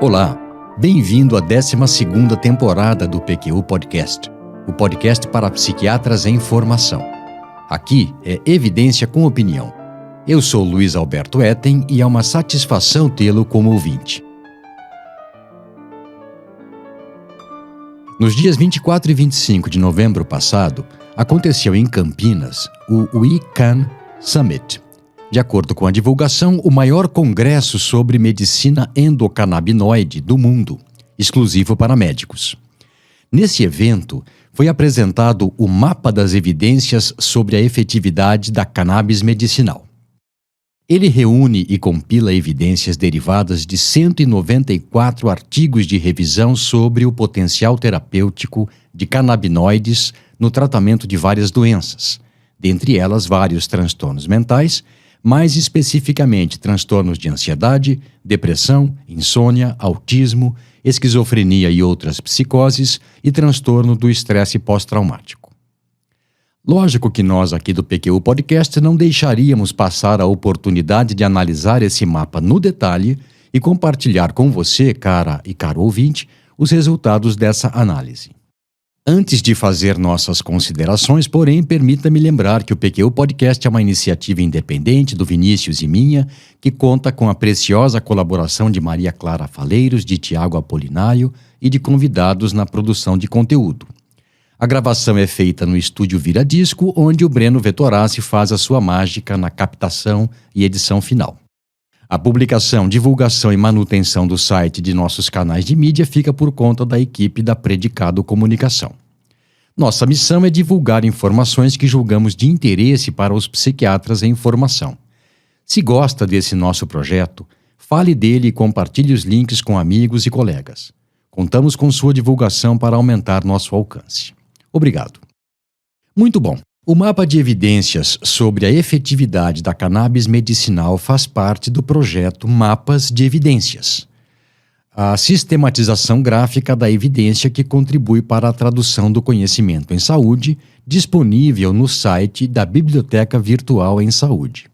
Olá, bem-vindo à 12ª temporada do PQU Podcast, o podcast para psiquiatras em formação. Aqui é evidência com opinião. Eu sou Luiz Alberto Etten e é uma satisfação tê-lo como ouvinte. Nos dias 24 e 25 de novembro passado, aconteceu em Campinas o We Can Summit. De acordo com a divulgação, o maior congresso sobre medicina endocannabinoide do mundo, exclusivo para médicos. Nesse evento, foi apresentado o mapa das evidências sobre a efetividade da cannabis medicinal. Ele reúne e compila evidências derivadas de 194 artigos de revisão sobre o potencial terapêutico de canabinoides no tratamento de várias doenças, dentre elas vários transtornos mentais, mais especificamente transtornos de ansiedade, depressão, insônia, autismo, esquizofrenia e outras psicoses e transtorno do estresse pós-traumático. Lógico que nós aqui do PQU Podcast não deixaríamos passar a oportunidade de analisar esse mapa no detalhe e compartilhar com você, cara e caro ouvinte, os resultados dessa análise. Antes de fazer nossas considerações, porém, permita-me lembrar que o PQU Podcast é uma iniciativa independente do Vinícius e minha, que conta com a preciosa colaboração de Maria Clara Faleiros, de Tiago Apolinário e de convidados na produção de conteúdo. A gravação é feita no estúdio Vira Disco, onde o Breno Vettorassi faz a sua mágica na captação e edição final. A publicação, divulgação e manutenção do site de nossos canais de mídia fica por conta da equipe da Predicado Comunicação. Nossa missão é divulgar informações que julgamos de interesse para os psiquiatras em formação. Se gosta desse nosso projeto, fale dele e compartilhe os links com amigos e colegas. Contamos com sua divulgação para aumentar nosso alcance. Obrigado. Muito bom. O mapa de evidências sobre a efetividade da cannabis medicinal faz parte do projeto Mapas de Evidências, a sistematização gráfica da evidência que contribui para a tradução do conhecimento em saúde, disponível no site da Biblioteca Virtual em Saúde.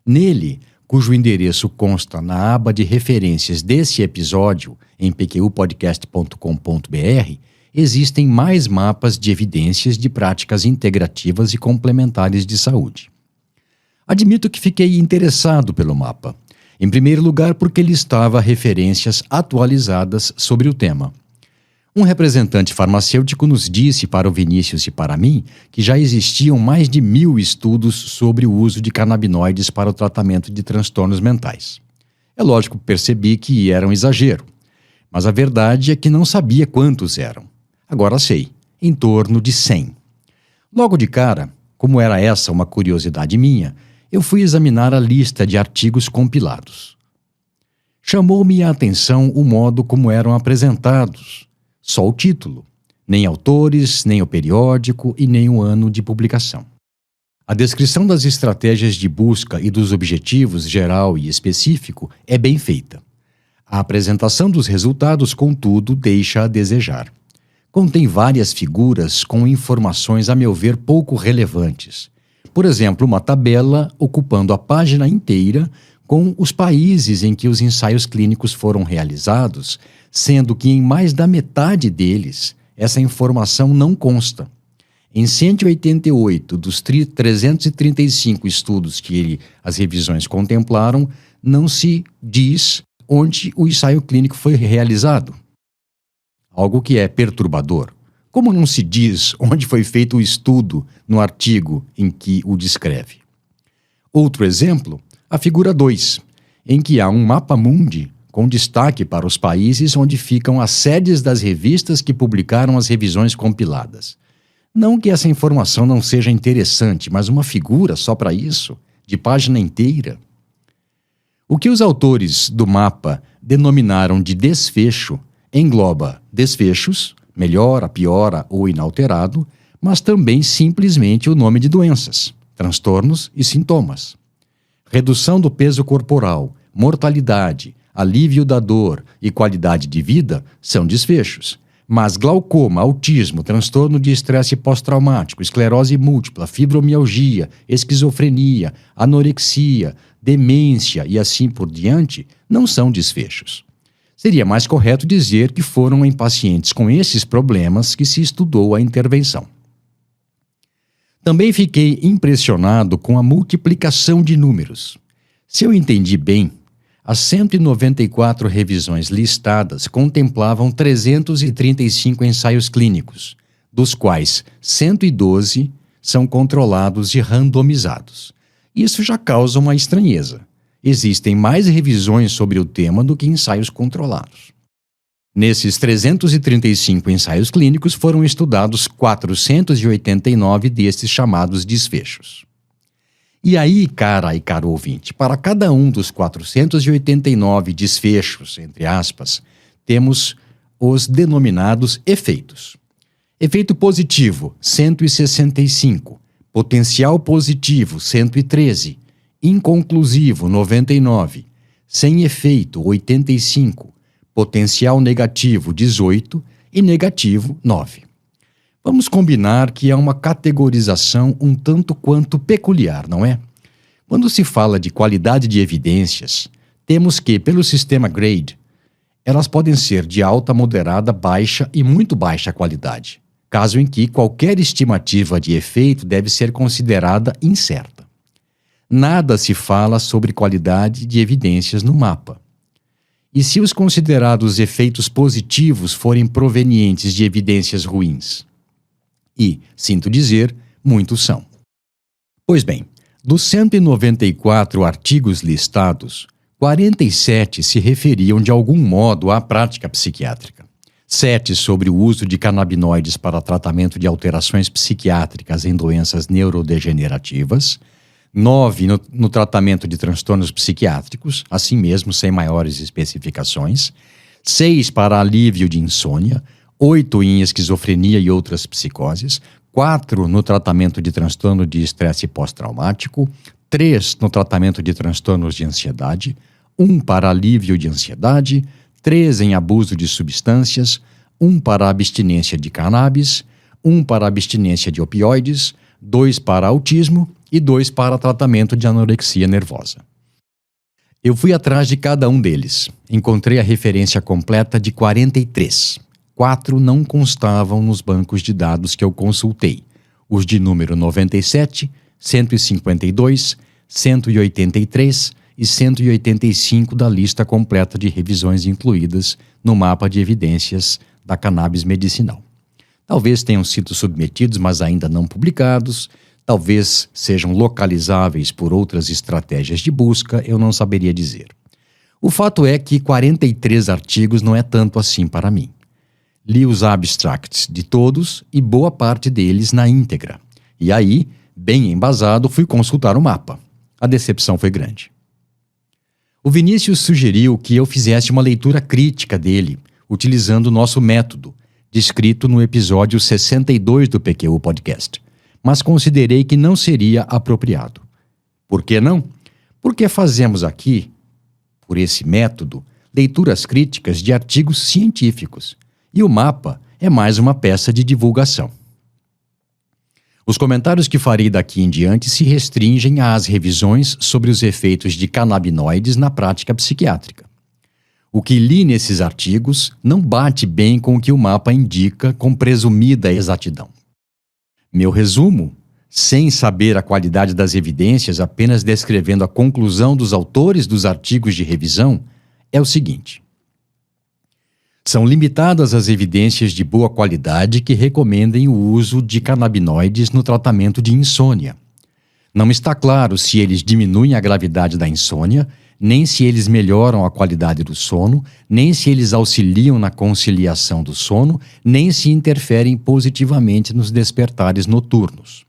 Nele, cujo endereço consta na aba de referências desse episódio em pqpodcast.com.br, existem mais mapas de evidências de práticas integrativas e complementares de saúde. Admito que fiquei interessado pelo mapa. Em primeiro lugar, porque listava referências atualizadas sobre o tema. Um representante farmacêutico nos disse para o Vinícius e para mim que já existiam mais de 1.000 estudos sobre o uso de canabinoides para o tratamento de transtornos mentais. É lógico que percebi que era um exagero, mas a verdade é que não sabia quantos eram. Agora sei, em torno de 100. Logo de cara, como era essa uma curiosidade minha, eu fui examinar a lista de artigos compilados. Chamou-me a atenção o modo como eram apresentados, só o título, nem autores, nem o periódico e nem o ano de publicação. A descrição das estratégias de busca e dos objetivos geral e específico é bem feita. A apresentação dos resultados, contudo, deixa a desejar. Contém várias figuras com informações, a meu ver, pouco relevantes. Por exemplo, uma tabela ocupando a página inteira com os países em que os ensaios clínicos foram realizados, sendo que em mais da metade deles essa informação não consta. Em 188 dos 335 estudos que as revisões contemplaram, não se diz onde o ensaio clínico foi realizado. Algo que é perturbador. Como não se diz onde foi feito o estudo no artigo em que o descreve? Outro exemplo, a figura 2, em que há um mapa mundi com destaque para os países onde ficam as sedes das revistas que publicaram as revisões compiladas. Não que essa informação não seja interessante, mas uma figura só para isso, de página inteira. O que os autores do mapa denominaram de desfecho engloba desfechos, melhora, piora ou inalterado, mas também simplesmente o nome de doenças, transtornos e sintomas. Redução do peso corporal, mortalidade, alívio da dor e qualidade de vida são desfechos, mas glaucoma, autismo, transtorno de estresse pós-traumático, esclerose múltipla, fibromialgia, esquizofrenia, anorexia, demência e assim por diante não são desfechos. Seria mais correto dizer que foram em pacientes com esses problemas que se estudou a intervenção. Também fiquei impressionado com a multiplicação de números. Se eu entendi bem, as 194 revisões listadas contemplavam 335 ensaios clínicos, dos quais 112 são controlados e randomizados. Isso já causa uma estranheza. Existem mais revisões sobre o tema do que ensaios controlados. Nesses 335 ensaios clínicos foram estudados 489 destes chamados desfechos. E aí, cara e caro ouvinte, para cada um dos 489 desfechos, entre aspas, temos os denominados efeitos. Efeito positivo, 165. Potencial positivo, 113. Inconclusivo, 99. Sem efeito, 85. Potencial negativo, 18. E negativo, 9. Vamos combinar que é uma categorização um tanto quanto peculiar, não é? Quando se fala de qualidade de evidências, temos que, pelo sistema GRADE, elas podem ser de alta, moderada, baixa e muito baixa qualidade, caso em que qualquer estimativa de efeito deve ser considerada incerta. Nada se fala sobre qualidade de evidências no mapa. E se os considerados efeitos positivos forem provenientes de evidências ruins? E, sinto dizer, muitos são. Pois bem, dos 194 artigos listados, 47 se referiam de algum modo à prática psiquiátrica. 7 sobre o uso de canabinoides para tratamento de alterações psiquiátricas em doenças neurodegenerativas, 9 no tratamento de transtornos psiquiátricos, assim mesmo sem maiores especificações, 6 para alívio de insônia, 8 em esquizofrenia e outras psicoses, 4 no tratamento de transtorno de estresse pós-traumático, 3 no tratamento de transtornos de ansiedade, 1 para alívio de ansiedade, 3 em abuso de substâncias, 1 para abstinência de cannabis, 1 para abstinência de opioides, 2 para autismo e 2 para tratamento de anorexia nervosa. Eu fui atrás de cada um deles. Encontrei a referência completa de 43. 4 não constavam nos bancos de dados que eu consultei. Os de número 97, 152, 183 e 185 da lista completa de revisões incluídas no mapa de evidências da cannabis medicinal. Talvez tenham sido submetidos, mas ainda não publicados. Talvez sejam localizáveis por outras estratégias de busca, eu não saberia dizer. O fato é que 43 artigos não é tanto assim para mim. Li os abstracts de todos e boa parte deles na íntegra. E aí, bem embasado, fui consultar o mapa. A decepção foi grande. O Vinícius sugeriu que eu fizesse uma leitura crítica dele, utilizando o nosso método, descrito no episódio 62 do PQU Podcast. Mas considerei que não seria apropriado. Por que não? Porque fazemos aqui, por esse método, leituras críticas de artigos científicos. E o mapa é mais uma peça de divulgação. Os comentários que farei daqui em diante se restringem às revisões sobre os efeitos de canabinoides na prática psiquiátrica. O que li nesses artigos não bate bem com o que o mapa indica com presumida exatidão. Meu resumo, sem saber a qualidade das evidências, apenas descrevendo a conclusão dos autores dos artigos de revisão, é o seguinte. São limitadas as evidências de boa qualidade que recomendem o uso de canabinoides no tratamento de insônia. Não está claro se eles diminuem a gravidade da insônia, nem se eles melhoram a qualidade do sono, nem se eles auxiliam na conciliação do sono, nem se interferem positivamente nos despertares noturnos.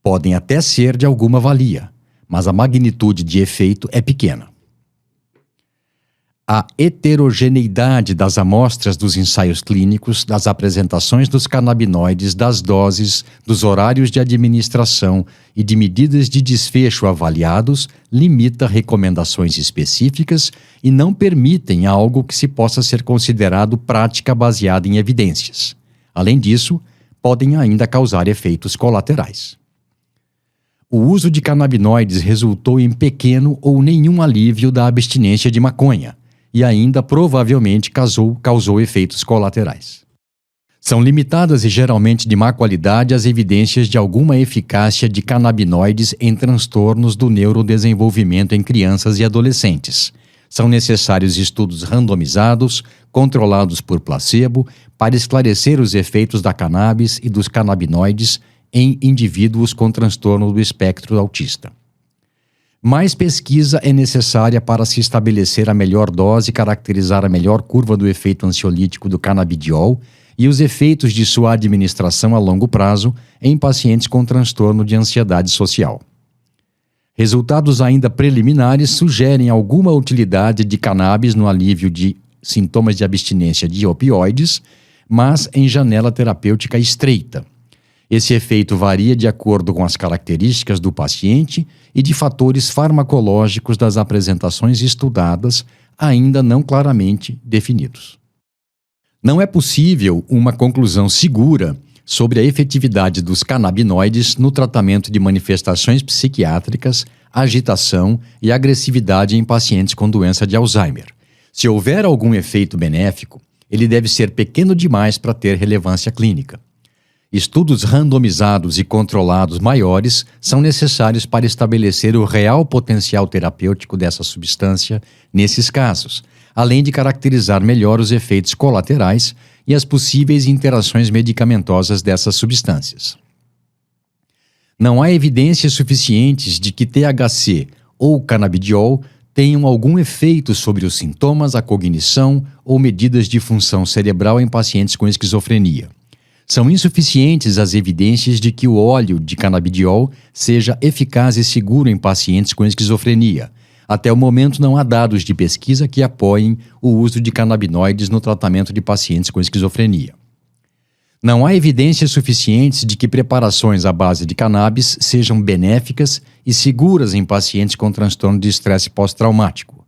Podem até ser de alguma valia, mas a magnitude de efeito é pequena. A heterogeneidade das amostras dos ensaios clínicos, das apresentações dos canabinoides, das doses, dos horários de administração e de medidas de desfecho avaliados limita recomendações específicas e não permitem algo que se possa ser considerado prática baseada em evidências. Além disso, podem ainda causar efeitos colaterais. O uso de canabinoides resultou em pequeno ou nenhum alívio da abstinência de maconha, e ainda provavelmente causou efeitos colaterais. São limitadas e geralmente de má qualidade as evidências de alguma eficácia de canabinoides em transtornos do neurodesenvolvimento em crianças e adolescentes. São necessários estudos randomizados, controlados por placebo, para esclarecer os efeitos da cannabis e dos canabinoides em indivíduos com transtorno do espectro autista. Mais pesquisa é necessária para se estabelecer a melhor dose e caracterizar a melhor curva do efeito ansiolítico do canabidiol e os efeitos de sua administração a longo prazo em pacientes com transtorno de ansiedade social. Resultados ainda preliminares sugerem alguma utilidade de cannabis no alívio de sintomas de abstinência de opioides, mas em janela terapêutica estreita. Esse efeito varia de acordo com as características do paciente e de fatores farmacológicos das apresentações estudadas, ainda não claramente definidos. Não é possível uma conclusão segura sobre a efetividade dos canabinoides no tratamento de manifestações psiquiátricas, agitação e agressividade em pacientes com doença de Alzheimer. Se houver algum efeito benéfico, ele deve ser pequeno demais para ter relevância clínica. Estudos randomizados e controlados maiores são necessários para estabelecer o real potencial terapêutico dessa substância nesses casos, além de caracterizar melhor os efeitos colaterais e as possíveis interações medicamentosas dessas substâncias. Não há evidências suficientes de que THC ou canabidiol tenham algum efeito sobre os sintomas, a cognição ou medidas de função cerebral em pacientes com esquizofrenia. São insuficientes as evidências de que o óleo de canabidiol seja eficaz e seguro em pacientes com esquizofrenia. Até o momento não há dados de pesquisa que apoiem o uso de canabinoides no tratamento de pacientes com esquizofrenia. Não há evidências suficientes de que preparações à base de cannabis sejam benéficas e seguras em pacientes com transtorno de estresse pós-traumático.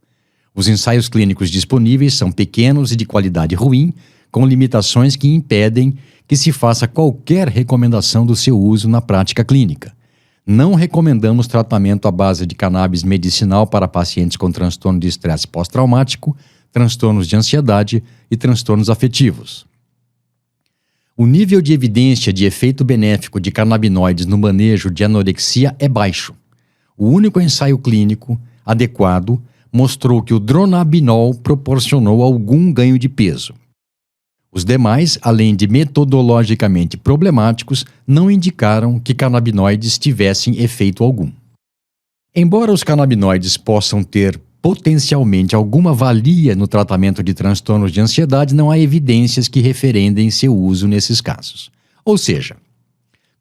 Os ensaios clínicos disponíveis são pequenos e de qualidade ruim, com limitações que impedem que se faça qualquer recomendação do seu uso na prática clínica. Não recomendamos tratamento à base de cannabis medicinal para pacientes com transtorno de estresse pós-traumático, transtornos de ansiedade e transtornos afetivos. O nível de evidência de efeito benéfico de canabinoides no manejo de anorexia é baixo. O único ensaio clínico adequado mostrou que o dronabinol proporcionou algum ganho de peso. Os demais, além de metodologicamente problemáticos, não indicaram que canabinoides tivessem efeito algum. Embora os canabinoides possam ter potencialmente alguma valia no tratamento de transtornos de ansiedade, não há evidências que referendem seu uso nesses casos. Ou seja,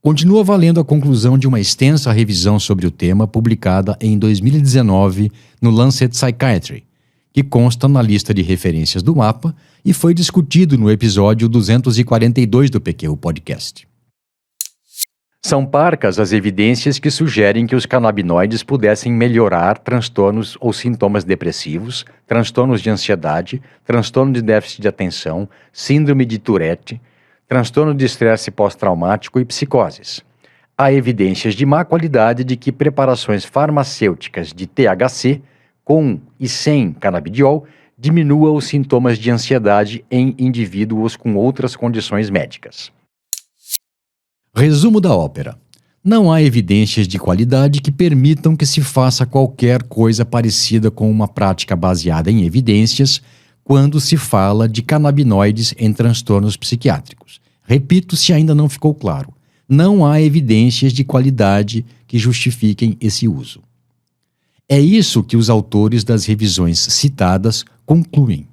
continua valendo a conclusão de uma extensa revisão sobre o tema publicada em 2019 no Lancet Psychiatry, que consta na lista de referências do MAPA e foi discutido no episódio 242 do PQ Podcast. São parcas as evidências que sugerem que os canabinoides pudessem melhorar transtornos ou sintomas depressivos, transtornos de ansiedade, transtorno de déficit de atenção, síndrome de Tourette, transtorno de estresse pós-traumático e psicoses. Há evidências de má qualidade de que preparações farmacêuticas de THC com e sem canabidiol diminua os sintomas de ansiedade em indivíduos com outras condições médicas. Resumo da ópera. Não há evidências de qualidade que permitam que se faça qualquer coisa parecida com uma prática baseada em evidências quando se fala de canabinoides em transtornos psiquiátricos. Repito, se ainda não ficou claro. Não há evidências de qualidade que justifiquem esse uso. É isso que os autores das revisões citadas concluem.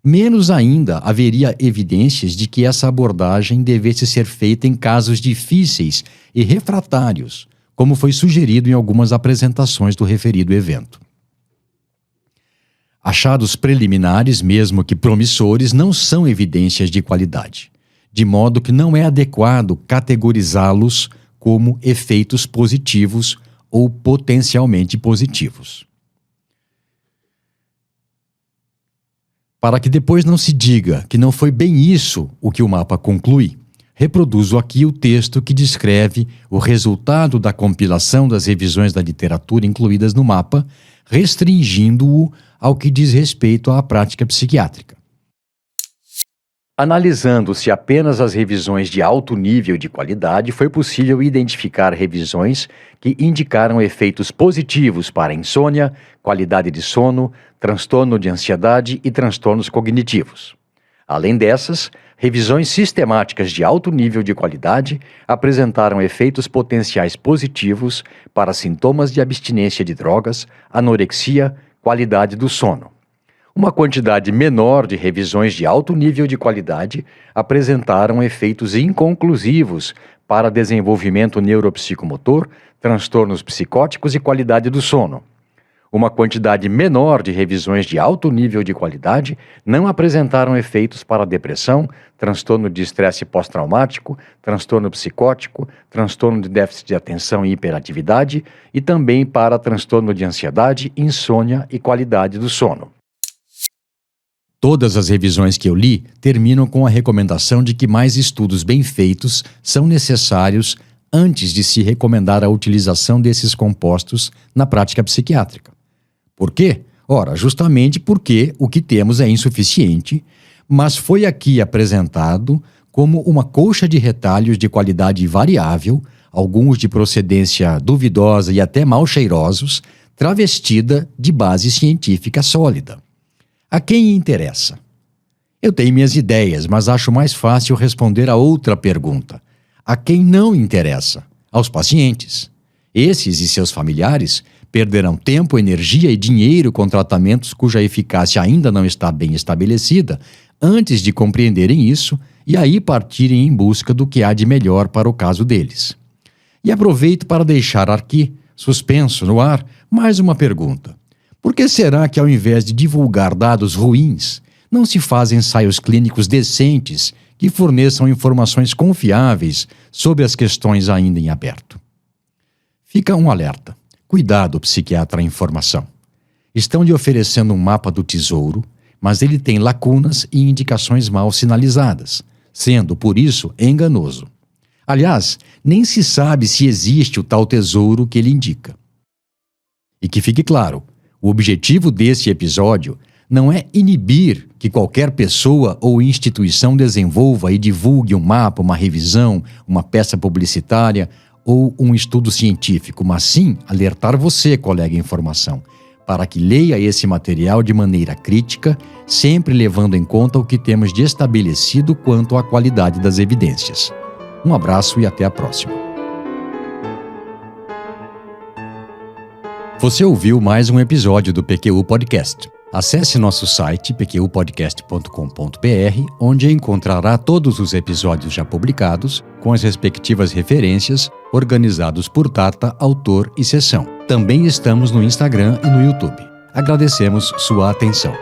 Menos ainda haveria evidências de que essa abordagem devesse ser feita em casos difíceis e refratários, como foi sugerido em algumas apresentações do referido evento. Achados preliminares, mesmo que promissores, não são evidências de qualidade, de modo que não é adequado categorizá-los como efeitos positivos ou potencialmente positivos. Para que depois não se diga que não foi bem isso o que o MAPA conclui, reproduzo aqui o texto que descreve o resultado da compilação das revisões da literatura incluídas no MAPA, restringindo-o ao que diz respeito à prática psiquiátrica. Analisando-se apenas as revisões de alto nível de qualidade, foi possível identificar revisões que indicaram efeitos positivos para insônia, qualidade de sono, transtorno de ansiedade e transtornos cognitivos. Além dessas, revisões sistemáticas de alto nível de qualidade apresentaram efeitos potenciais positivos para sintomas de abstinência de drogas, anorexia, qualidade do sono. Uma quantidade menor de revisões de alto nível de qualidade apresentaram efeitos inconclusivos para desenvolvimento neuropsicomotor, transtornos psicóticos e qualidade do sono. Uma quantidade menor de revisões de alto nível de qualidade não apresentaram efeitos para depressão, transtorno de estresse pós-traumático, transtorno psicótico, transtorno de déficit de atenção e hiperatividade e também para transtorno de ansiedade, insônia e qualidade do sono. Todas as revisões que eu li terminam com a recomendação de que mais estudos bem feitos são necessários antes de se recomendar a utilização desses compostos na prática psiquiátrica. Por quê? Ora, justamente porque o que temos é insuficiente, mas foi aqui apresentado como uma colcha de retalhos de qualidade variável, alguns de procedência duvidosa e até mal cheirosos, travestida de base científica sólida. A quem interessa? Eu tenho minhas ideias, mas acho mais fácil responder a outra pergunta. A quem não interessa? Aos pacientes. Esses e seus familiares perderão tempo, energia e dinheiro com tratamentos cuja eficácia ainda não está bem estabelecida antes de compreenderem isso e aí partirem em busca do que há de melhor para o caso deles. E aproveito para deixar aqui, suspenso no ar, mais uma pergunta. Por que será que, ao invés de divulgar dados ruins, não se fazem ensaios clínicos decentes que forneçam informações confiáveis sobre as questões ainda em aberto? Fica um alerta. Cuidado, psiquiatra em formação. Estão lhe oferecendo um mapa do tesouro, mas ele tem lacunas e indicações mal sinalizadas, sendo, por isso, enganoso. Aliás, nem se sabe se existe o tal tesouro que ele indica. E que fique claro, o objetivo deste episódio não é inibir que qualquer pessoa ou instituição desenvolva e divulgue um mapa, uma revisão, uma peça publicitária ou um estudo científico, mas sim alertar você, colega em formação, para que leia esse material de maneira crítica, sempre levando em conta o que temos de estabelecido quanto à qualidade das evidências. Um abraço e até a próxima. Você ouviu mais um episódio do PQU Podcast. Acesse nosso site pqpodcast.com.br, onde encontrará todos os episódios já publicados, com as respectivas referências, organizados por data, autor e sessão. Também estamos no Instagram e no YouTube. Agradecemos sua atenção.